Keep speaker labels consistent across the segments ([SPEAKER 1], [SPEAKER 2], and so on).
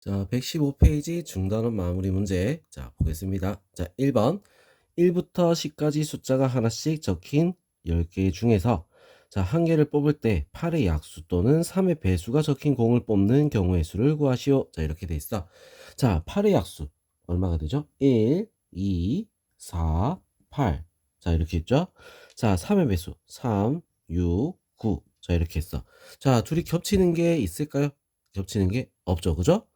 [SPEAKER 1] 자, 115페이지 중단원 마무리 문제. 자, 보겠습니다. 자, 1번. 1부터 10까지 숫자가 하나씩 적힌 10개 중에서 자, 한 개를 뽑을 때 8의 약수 또는 3의 배수가 적힌 공을 뽑는 경우의 수를 구하시오. 자, 이렇게 돼 있어. 자, 8의 약수 얼마가 되죠? 1, 2, 4, 8. 자, 이렇게 있죠? 자, 3의 배수 3, 6, 9. 자, 이렇게 했어. 자, 둘이 겹치는 게 있을까요? 겹치는 게 없죠. 그죠?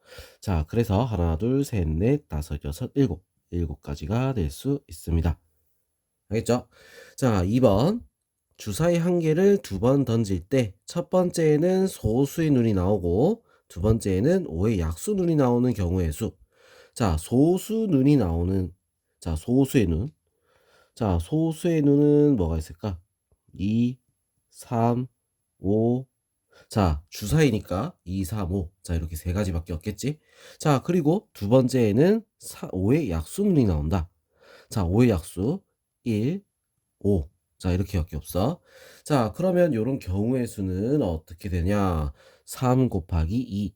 [SPEAKER 1] 자, 그래서 하나, 둘, 셋, 넷, 다섯, 여섯, 일곱. 일곱 가지가 될 수 있습니다. 알겠죠? 자, 2번. 주사위 한 개를 두 번 던질 때 첫 번째에는 소수의 눈이 나오고 두 번째에는 5의 약수 눈이 나오는 경우의 수. 자, 소수 눈이 나오는 소수의 눈. 자, 소수의 눈은 뭐가 있을까? 2, 3, 5. 자, 주사위니까 2, 3, 5. 자, 이렇게 세 가지밖에 없겠지? 자, 그리고 두 번째에는 5의 약수문이 나온다. 자, 5의 약수 1, 5. 자, 이렇게밖에 없어. 자, 그러면 이런 경우의 수는 어떻게 되냐? 3 곱하기 2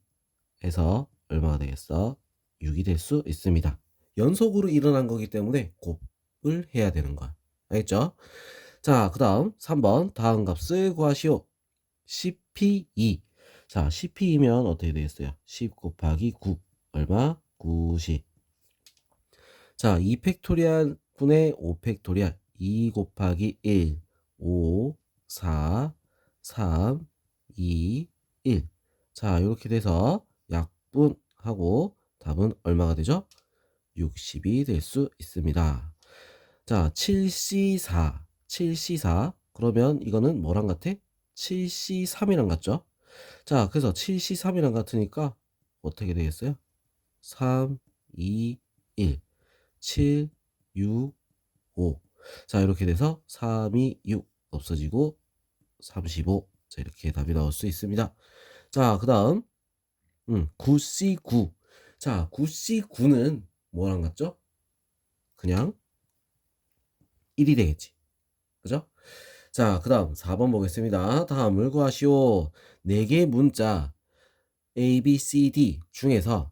[SPEAKER 1] 해서 얼마가 되겠어? 6이 될 수 있습니다. 연속으로 일어난 거기 때문에 곱을 해야 되는 거야. 알겠죠? 자, 그 다음 3번 다음 값을 구하시오. 10p2. 자, 10p이면 어떻게 되겠어요? 10 곱하기 9. 얼마? 90. 자, 2 팩토리얼 분의 5 팩토리얼. 2 곱하기 1. 5, 4, 3, 2, 1. 자, 이렇게 돼서 약분하고 답은 얼마가 되죠? 60이 될 수 있습니다. 자, 7C4. 7C4. 그러면 이거는 뭐랑 같아? 7C3이랑 같죠? 자, 그래서 7C3이랑 같으니까 어떻게 되겠어요? 3, 2, 1, 7, 6, 5. 자, 이렇게 돼서 3, 2, 6 없어지고 35. 자, 이렇게 답이 나올 수 있습니다. 자, 그 다음 9C9. 자, 9C9는 뭐랑 같죠? 그냥 1이 되겠지. 그죠? 자, 그 다음 4번 보겠습니다. 다음을 구하시오. 4개의 문자 A, B, C, D 중에서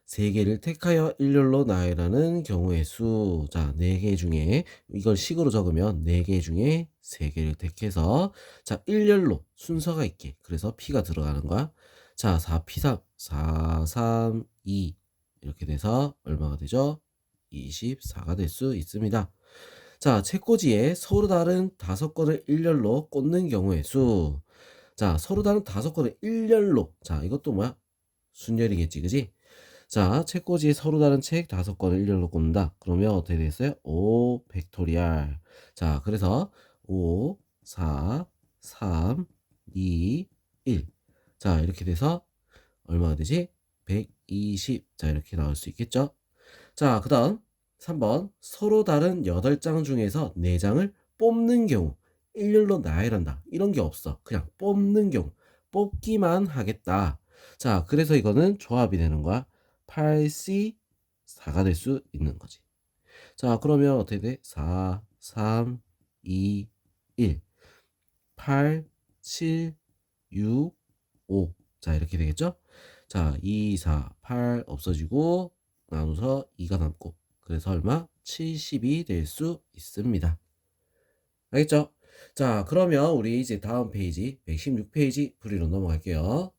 [SPEAKER 1] 3개를 택하여 일렬로 나열하는 경우의 수. 자, 4개 중에 이걸 식으로 적으면 4개 중에 3개를 택해서 자, 일렬로 순서가 있게. 그래서 P가 들어가는 거야. 자, 4P3, 4, 3, 2 이렇게 돼서 얼마가 되죠? 24가 될 수 있습니다. 자, 책꽂이에 서로 다른 5권을 일렬로 꽂는 경우의 수. 자, 서로 다른 5권을 일렬로. 자, 이것도 뭐야? 순열이겠지, 그지? 자, 책꽂이에 서로 다른 책 5권을 일렬로 꽂는다. 그러면 어떻게 되겠어요? 5 팩토리얼. 자, 그래서 5, 4, 3, 2, 1. 자, 이렇게 돼서 얼마가 되지? 120. 자, 이렇게 나올 수 있겠죠? 자, 그 다음 3번. 서로 다른 8장 중에서 4장을 뽑는 경우. 일렬로 나열한다. 이런 게 없어. 그냥 뽑는 경우. 뽑기만 하겠다. 자, 그래서 이거는 조합이 되는 거야. 8C4가 될 수 있는 거지. 자, 그러면 어떻게 돼? 4, 3, 2, 1. 8, 7, 6, 5. 자, 이렇게 되겠죠? 자, 2, 4, 8 없어지고 나눠서 2가 남고 그래서 얼마? 70이 될 수 있습니다. 알겠죠? 자, 그러면 우리 이제 다음 페이지 116페이지 풀이로 넘어갈게요.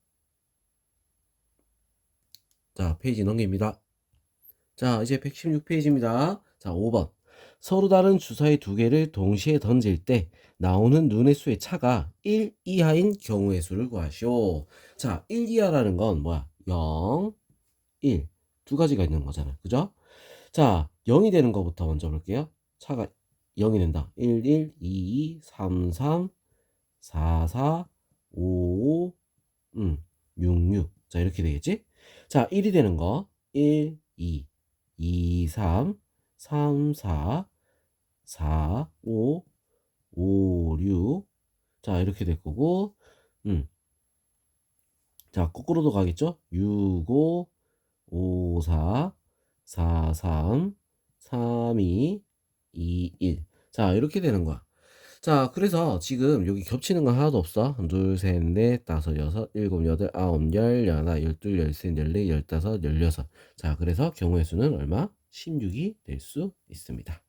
[SPEAKER 1] 자, 페이지 넘깁니다. 자, 이제 116페이지입니다. 자, 5번. 서로 다른 주사위 2개를 동시에 던질 때 나오는 눈의 수의 차가 1 이하인 경우의 수를 구하시오. 자, 1 이하라는 건 뭐야? 0, 1. 두 가지가 있는 거잖아요. 그죠? 자, 0이 되는 것부터 먼저 볼게요. 차가 0이 된다. 1, 1, 2, 2, 3, 3, 4, 4, 5, 5, 6, 6. 자, 이렇게 되겠지? 자, 1이 되는 거. 1, 2, 2, 3, 3, 4, 4, 5, 5, 6. 자, 이렇게 될 거고, 자, 거꾸로도 가겠죠? 6, 5, 5, 4, 4, 3, 3, 2, 2, 1. 자, 이렇게 되는 거야. 자, 그래서 지금 여기 겹치는 건 하나도 없어. 1, 2, 3, 4, 5, 6, 7, 8, 9, 10, 11, 12, 13, 14, 15, 16. 자, 그래서 경우의 수는 얼마? 16이 될 수 있습니다.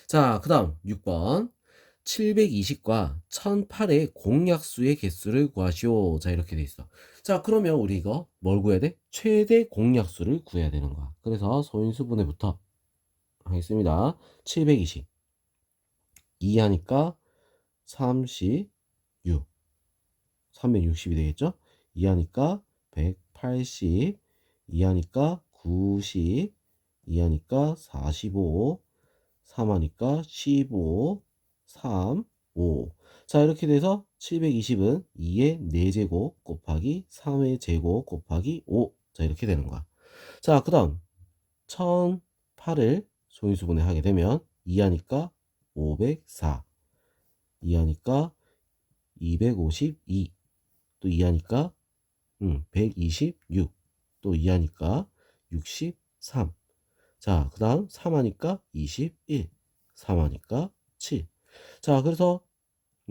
[SPEAKER 1] 자, 그 다음 6번. 720과 1008의 공약수의 개수를 구하시오. 자, 이렇게 돼 있어. 자, 그러면 우리 이거 뭘 구해야 돼? 최대 공약수를 구해야 되는 거야. 그래서 소인수분해부터 하겠습니다. 720 2 하니까 36 360이 되겠죠? 2 하니까 180 2 하니까 90 2 하니까 45 3 하니까 15 3 5. 자, 이렇게 돼서 720은 2의 4제곱 곱하기 3의 제곱 곱하기 5. 자, 이렇게 되는 거야. 자, 그 다음 1008을 소인수분해 하게 되면 2 하니까 504 2 하니까 252 또 2 하니까 126 또 2 하니까 63. 자, 그 다음 3 하니까 21 3 하니까 7. 자, 그래서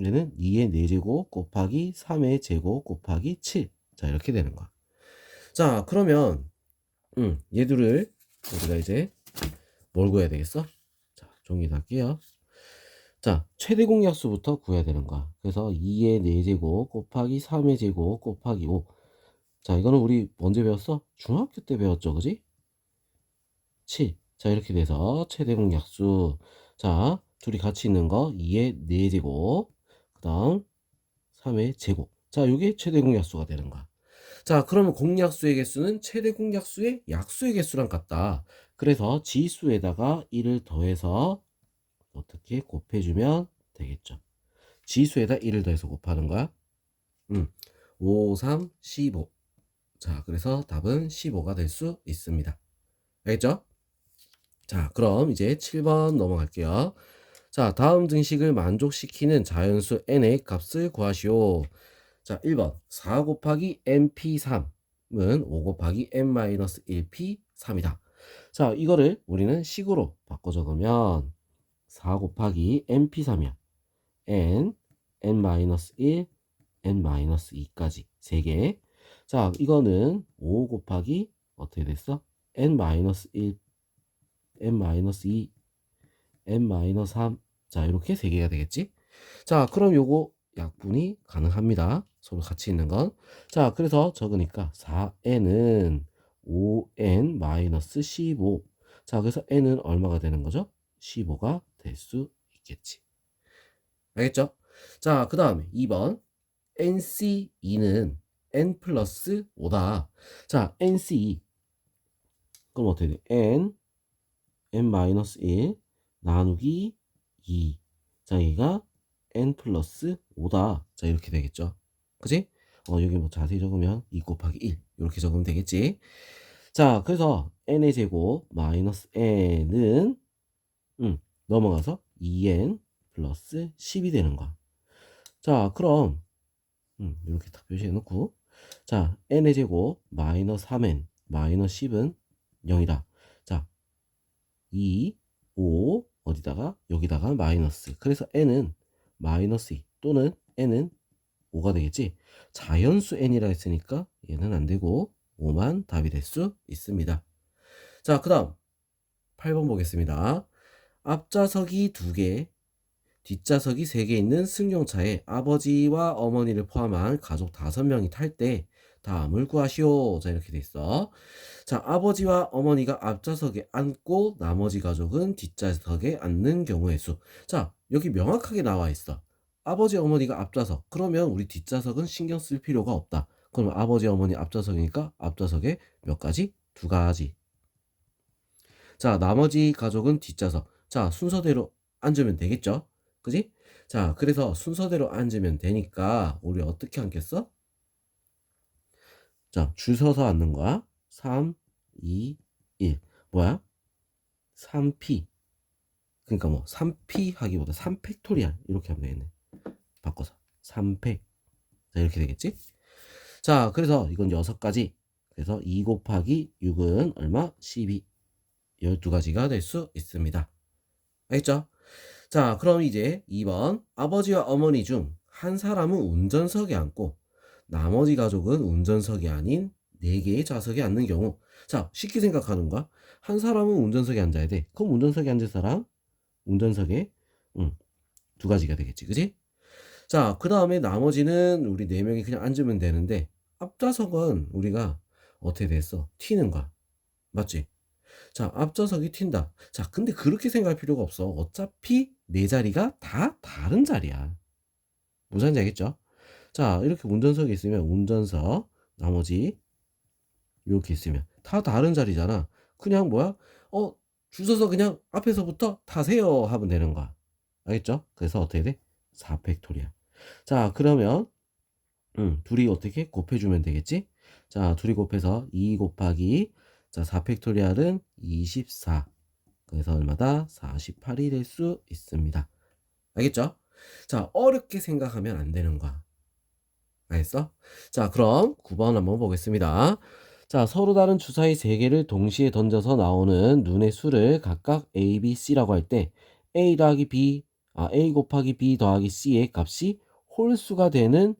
[SPEAKER 1] 얘는 2의 4제곱 곱하기 3의 제곱 곱하기 7. 자, 이렇게 되는 거야. 자, 그러면 얘들을 우리가 이제 뭘 구해야 되겠어? 자, 정리 할게요. 자, 최대 공약수부터 구해야 되는 거야. 그래서 2의 4제곱 곱하기 3의 제곱 곱하기 5. 자, 이거는 우리 언제 배웠어? 중학교 때 배웠죠, 그지? 7. 자, 이렇게 돼서 최대 공약수. 자, 둘이 같이 있는 거 2의 4제곱 그 다음 3의 제곱. 자, 이게 최대 공약수가 되는 거야. 자, 그러면 공약수의 개수는 최대 공약수의 약수의 개수랑 같다. 그래서 지수에다가 1을 더해서 어떻게 곱해주면 되겠죠. 지수에다 1을 더해서 곱하는 거야. 5, 3, 15. 자, 그래서 답은 15가 될 수 있습니다. 알겠죠? 자, 그럼 이제 7번 넘어갈게요. 자, 다음 등식을 만족시키는 자연수 n의 값을 구하시오. 자, 1번 4 곱하기 np3은 5 곱하기 n-1p3이다. 자, 이거를 우리는 식으로 바꿔 적으면 4 곱하기 np3이야. n-1, n-2까지 3개. 자, 이거는 5 곱하기 어떻게 됐어? n-1, n-2, n-3. 자, 이렇게 3개가 되겠지? 자, 그럼 요거 약분이 가능합니다. 서로 같이 있는 건. 자, 그래서 적으니까 4n은 5n-15. 자, 그래서 n은 얼마가 되는 거죠? 15가 될 수 있겠지. 알겠죠? 자, 그 다음에 2번. NC2는 n 플러스 5다. 자, NC2. 그럼 어떻게 돼? n-1 나누기 2. 자, 얘가 n 플러스 5다. 자, 이렇게 되겠죠. 그지? 여기 뭐 자세히 적으면 2 곱하기 1. 이렇게 적으면 되겠지. 자, 그래서 n의 제곱 마이너스 n은 넘어가서 2n 플러스 10이 되는 거야. 자, 그럼 이렇게 딱 표시해 놓고 자, n의 제곱 마이너스 3n 마이너스 10은 0이다. 자, 2, 5 어디다가 여기다가 마이너스. 그래서 n은 마이너스 2 또는 n은 5가 되겠지. 자연수 n이라 했으니까 얘는 안 되고 5만 답이 될 수 있습니다. 자, 그 다음 8번 보겠습니다. 앞좌석이 2개, 뒷좌석이 3개 있는 승용차에 아버지와 어머니를 포함한 가족 5명이 탈 때 다음을 구하시오. 자, 이렇게 돼 있어. 자, 아버지와 어머니가 앞좌석에 앉고 나머지 가족은 뒷좌석에 앉는 경우의 수. 자, 여기 명확하게 나와 있어. 아버지 어머니가 앞좌석. 그러면 우리 뒷좌석은 신경 쓸 필요가 없다. 그럼 아버지 어머니 앞좌석이니까 앞좌석에 몇 가지? 2가지. 자, 나머지 가족은 뒷좌석. 자, 순서대로 앉으면 되겠죠? 그지? 자, 그래서 순서대로 앉으면 되니까 우리 어떻게 앉겠어? 자, 줄 서서 앉는 거야. 3, 2, 1. 뭐야? 3p. 그러니까 뭐 3p 하기보다 3팩토리얼 이렇게 하면 되겠네. 바꿔서 3팩. 자, 이렇게 되겠지? 자, 그래서 이건 6가지. 그래서 2 곱하기 6은 얼마? 12. 12가지가 될 수 있습니다. 알겠죠? 자, 그럼 이제 2번. 아버지와 어머니 중 한 사람은 운전석에 앉고 나머지 가족은 운전석이 아닌 4개의 좌석에 앉는 경우. 자, 쉽게 생각하는 거야. 한 사람은 운전석에 앉아야 돼. 그럼 운전석에 앉을 사람, 운전석에, 응, 두 가지가 되겠지. 그지? 자, 그 다음에 나머지는 우리 4명이 그냥 앉으면 되는데, 앞좌석은 우리가 어떻게 됐어? 튀는 거야. 맞지? 자, 앞좌석이 튄다. 자, 근데 그렇게 생각할 필요가 없어. 어차피 네 자리가 다 다른 자리야. 무슨 말인지 알겠죠? 자, 이렇게 운전석에 있으면 운전석, 나머지 이렇게 있으면 다 다른 자리잖아. 그냥 뭐야? 어, 줄 서서 그냥 앞에서부터 타세요 하면 되는 거야. 알겠죠? 그래서 어떻게 돼? 4팩토리얼. 자, 그러면 둘이 어떻게 곱해주면 되겠지? 자, 둘이 곱해서 2 곱하기 자 4팩토리얼은 24. 그래서 얼마다? 48이 될 수 있습니다. 알겠죠? 자, 어렵게 생각하면 안 되는 거야. 알겠어? 자, 그럼 9번 한번 보겠습니다. 자, 서로 다른 주사위 3개를 동시에 던져서 나오는 눈의 수를 각각 A, B, C라고 할 때 A 더하기 B, A 곱하기 B 더하기 C의 값이 홀수가 되는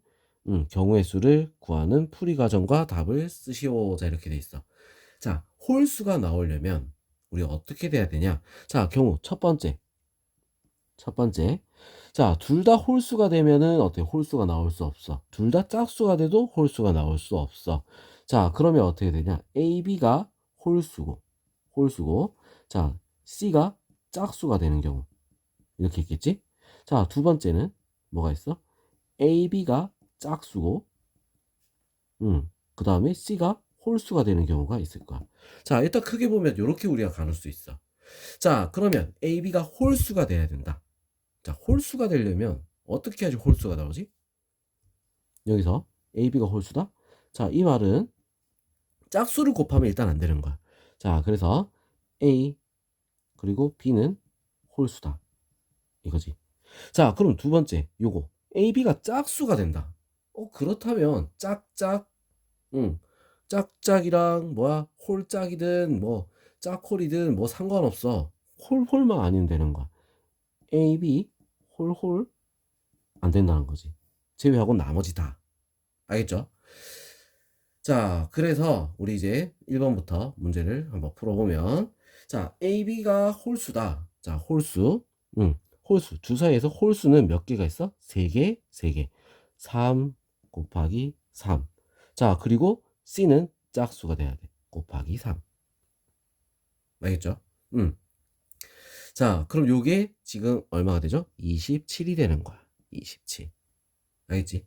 [SPEAKER 1] 경우의 수를 구하는 풀이 과정과 답을 쓰시오. 자, 이렇게 돼 있어. 자, 홀수가 나오려면 우리 어떻게 돼야 되냐? 자, 경우 첫 번째. 자, 둘 다 홀수가 되면은 어떻게 홀수가 나올 수 없어. 둘 다 짝수가 돼도 홀수가 나올 수 없어. 자, 그러면 어떻게 되냐? A, B가 홀수고. 자, C가 짝수가 되는 경우. 이렇게 있겠지? 자, 두 번째는 뭐가 있어? A, B가 짝수고, 그 다음에 C가 홀수가 되는 경우가 있을 거야. 자, 일단 크게 보면 이렇게 우리가 가눌 수 있어. 자, 그러면 A, B가 홀수가 돼야 된다. 자, 홀수가 되려면 어떻게 해야지 홀수가 나오지? 여기서 A, B가 홀수다? 자, 이 말은 짝수를 곱하면 일단 안 되는 거야. 자, 그래서 A 그리고 B는 홀수다. 이거지. 자, 그럼 두 번째 요거 A, B가 짝수가 된다. 그렇다면 짝짝 짝짝이랑 뭐야 홀짝이든 뭐 짝홀이든 뭐 상관없어. 홀홀만 아니면 되는 거야. A, B 홀홀 안 된다는 거지. 제외하고 나머지 다. 알겠죠? 자, 그래서 우리 이제 1번부터 문제를 한번 풀어보면 자, A, B가 홀수다. 자, 홀수. 홀수. 주사위에서 홀수는 몇 개가 있어? 3개, 3개. 3 곱하기 3. 자, 그리고 C는 짝수가 돼야 돼. 곱하기 3. 알겠죠? 자, 그럼 요게 지금 얼마가 되죠? 27이 되는 거야. 27. 알겠지?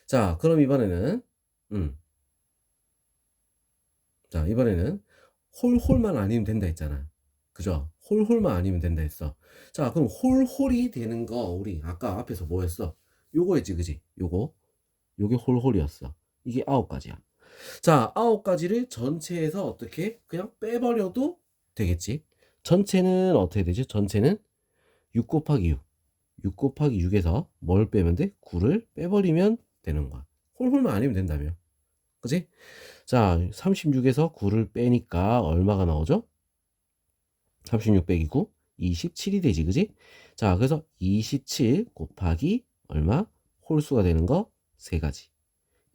[SPEAKER 1] 자, 그럼 이번에는 자, 이번에는 홀홀만 아니면 된다 했잖아. 그죠? 홀홀만 아니면 된다 했어. 자, 그럼 홀홀이 되는 거 우리 아까 앞에서 뭐 했어? 요거였지, 그지? 요게 홀홀이었어. 이게 9가지야. 자, 9가지를 전체에서 어떻게 그냥 빼버려도 되겠지? 전체는 어떻게 되지? 전체는 6 곱하기 6. 6 곱하기 6에서 뭘 빼면 돼? 9를 빼버리면 되는 거야. 홀홀만 아니면 된다며. 그지? 자, 36에서 9를 빼니까 얼마가 나오죠? 36 빼기 9, 27이 되지, 그지? 자, 그래서 27 곱하기 얼마? 홀수가 되는 거 3가지.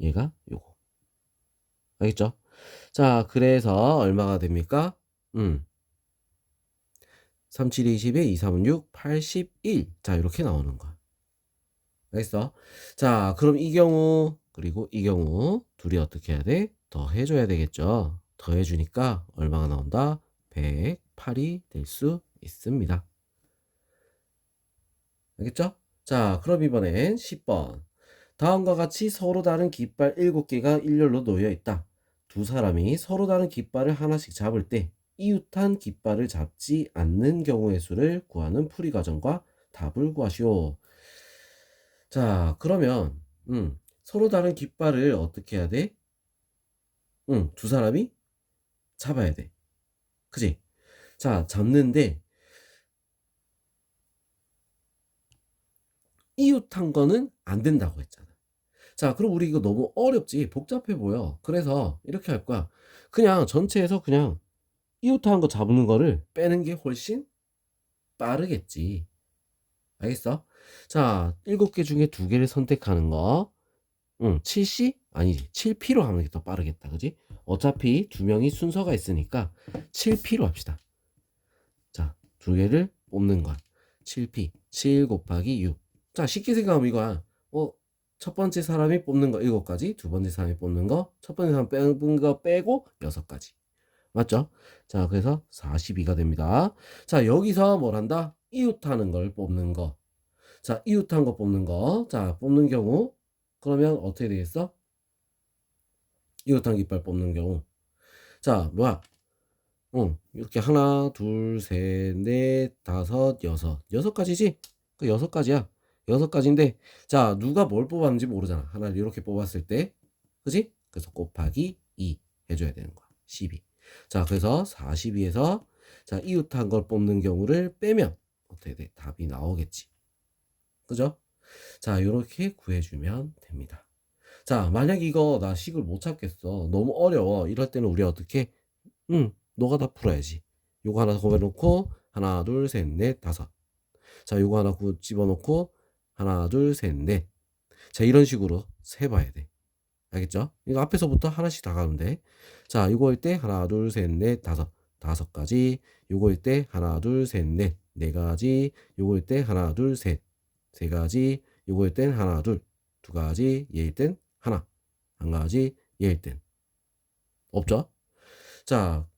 [SPEAKER 1] 얘가 요거. 알겠죠? 자, 그래서 얼마가 됩니까? 3, 7, 20에 2, 3, 6, 81. 자, 이렇게 나오는 거야. 알겠어? 자, 그럼 이 경우, 그리고 이 경우, 둘이 어떻게 해야 돼? 더 해줘야 되겠죠? 더 해주니까 얼마가 나온다? 108이 될 수 있습니다. 알겠죠? 자, 그럼 이번엔 10번. 다음과 같이 서로 다른 깃발 7개가 일렬로 놓여 있다. 두 사람이 서로 다른 깃발을 하나씩 잡을 때 이웃한 깃발을 잡지 않는 경우의 수를 구하는 풀이 과정과 답을 구하시오. 자, 그러면 서로 다른 깃발을 어떻게 해야 돼? 두 사람이 잡아야 돼. 그지? 자, 잡는데 이웃한 거는 안 된다고 했잖아. 자, 그럼 우리 이거 너무 어렵지? 복잡해 보여. 그래서 이렇게 할 거야. 그냥 전체에서 그냥 이웃한 거 잡는 거를 빼는 게 훨씬 빠르겠지. 알겠어? 자, 7개 중에 2개를 선택하는 거. 7C? 아니지. 7P로 하는 게 더 빠르겠다. 그지? 어차피 2명이 순서가 있으니까 7P로 합시다. 자, 2개를 뽑는 거야. 7P. 7 곱하기 6. 자, 쉽게 생각하면 이거야. 첫 번째 사람이 뽑는 거 7가지, 두 번째 사람이 뽑는 거, 첫 번째 사람 뽑은 거 빼고 6가지. 맞죠? 자, 그래서 42가 됩니다. 자, 여기서 뭘 한다? 이웃하는 걸 뽑는 거. 자, 이웃한 거 뽑는 거. 자, 뽑는 경우. 그러면 어떻게 되겠어? 이웃한 깃발 뽑는 경우. 자, 뭐야? 이렇게 하나, 둘, 셋, 넷, 다섯, 여섯. 6가지지? 그 6가지야. 6가지인데, 자, 누가 뭘 뽑았는지 모르잖아. 하나를 이렇게 뽑았을 때. 그지? 그래서 곱하기 2 해줘야 되는 거야. 12. 자, 그래서 42에서, 자, 이웃한 걸 뽑는 경우를 빼면, 어떻게 돼? 답이 나오겠지. 그죠? 자, 요렇게 구해주면 됩니다. 자, 만약 이거 나 식을 못 찾겠어. 너무 어려워. 이럴 때는 우리 어떻게? 너가 다 풀어야지. 요거 하나 구해놓고, 하나, 둘, 셋, 넷, 다섯. 자, 요거 하나 집어넣고, 하나, 둘, 셋, 넷. 자, 이런 식으로 세봐야 돼. 알겠죠? 이거 앞에서부터 하나씩 다 가면 돼. 자, 요거일 때 하나, 둘, 셋, 넷, 다섯. 5가지. 요거일 때 하나, 둘, 셋, 넷. 4가지. 요거일 때 하나, 둘, 셋. 3가지. 요거일 땐 하나, 둘. 2가지. 얘일 땐 하나. 1가지. 얘일 땐 없죠? 자,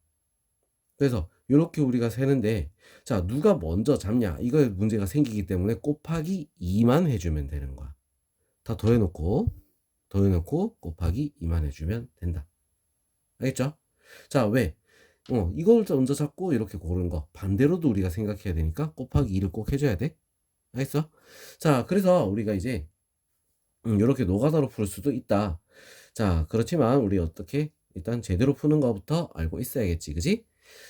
[SPEAKER 1] 그래서 이렇게 우리가 세는데, 자, 누가 먼저 잡냐? 이거에 문제가 생기기 때문에 곱하기 2만 해주면 되는 거야. 다 더해놓고 곱하기 2만 해주면 된다. 알겠죠? 자, 왜? 이걸 먼저 잡고 이렇게 고른 거. 반대로도 우리가 생각해야 되니까 곱하기 2를 꼭 해줘야 돼. 알겠어? 자, 그래서 우리가 이제 이렇게 노가다로 풀 수도 있다. 자, 그렇지만 우리 어떻게 일단 제대로 푸는 거부터 알고 있어야겠지. 그지?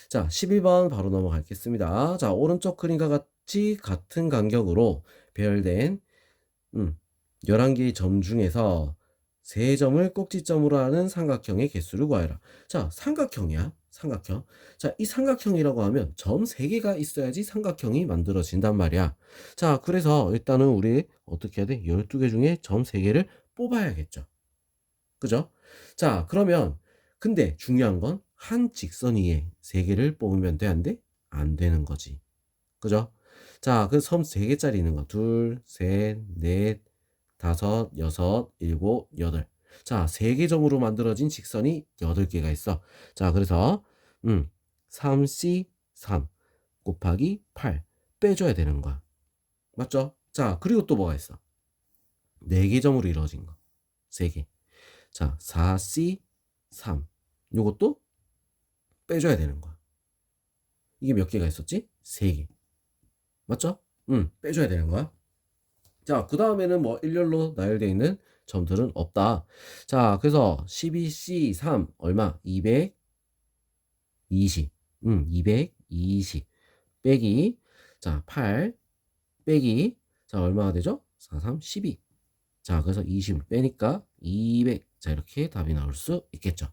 [SPEAKER 1] 자, 11번 바로 넘어가겠습니다. 자, 오른쪽 그림과 같이 같은 간격으로 배열된 11개의 점 중에서 3점을 꼭지점으로 하는 삼각형의 개수를 구하여라. 자, 삼각형이야. 삼각형. 자, 이 삼각형이라고 하면 점 3개가 있어야지 삼각형이 만들어진단 말이야. 자, 그래서 일단은 우리 어떻게 해야 돼? 12개 중에 점 3개를 뽑아야겠죠. 그죠? 자, 그러면 근데 중요한 건 한 직선 위에 3개를 뽑으면 돼, 안 돼? 안 되는 거지. 그죠? 자, 그 섬 3개짜리 있는 거. 둘, 셋, 넷, 다섯, 여섯, 일곱, 여덟. 자, 3개 점으로 만들어진 직선이 8개가 있어. 자, 그래서 3C3 곱하기 8 빼줘야 되는 거야. 맞죠? 자, 그리고 또 뭐가 있어? 4개 점으로 이루어진 거. 3개. 자, 4C3 요것도 빼줘야 되는 거야. 이게 몇 개가 있었지? 3개. 맞죠? 빼줘야 되는 거야. 자, 그 다음에는 뭐 일렬로 나열되어 있는 점들은 없다. 자, 그래서 12C3 얼마? 220. 220 빼기. 자, 8 빼기. 자, 얼마가 되죠? 4, 3, 12. 자, 그래서 20을 빼니까 200. 자, 이렇게 답이 나올 수 있겠죠.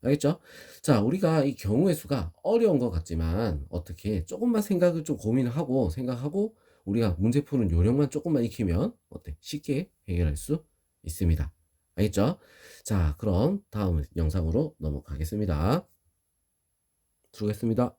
[SPEAKER 1] 알겠죠? 자, 우리가 이 경우의 수가 어려운 것 같지만 어떻게 조금만 생각을 좀 고민하고 생각하고 우리가 문제 푸는 요령만 조금만 익히면 어때? 쉽게 해결할 수 있습니다. 알겠죠? 자, 그럼 다음 영상으로 넘어가겠습니다. 수고했습니다.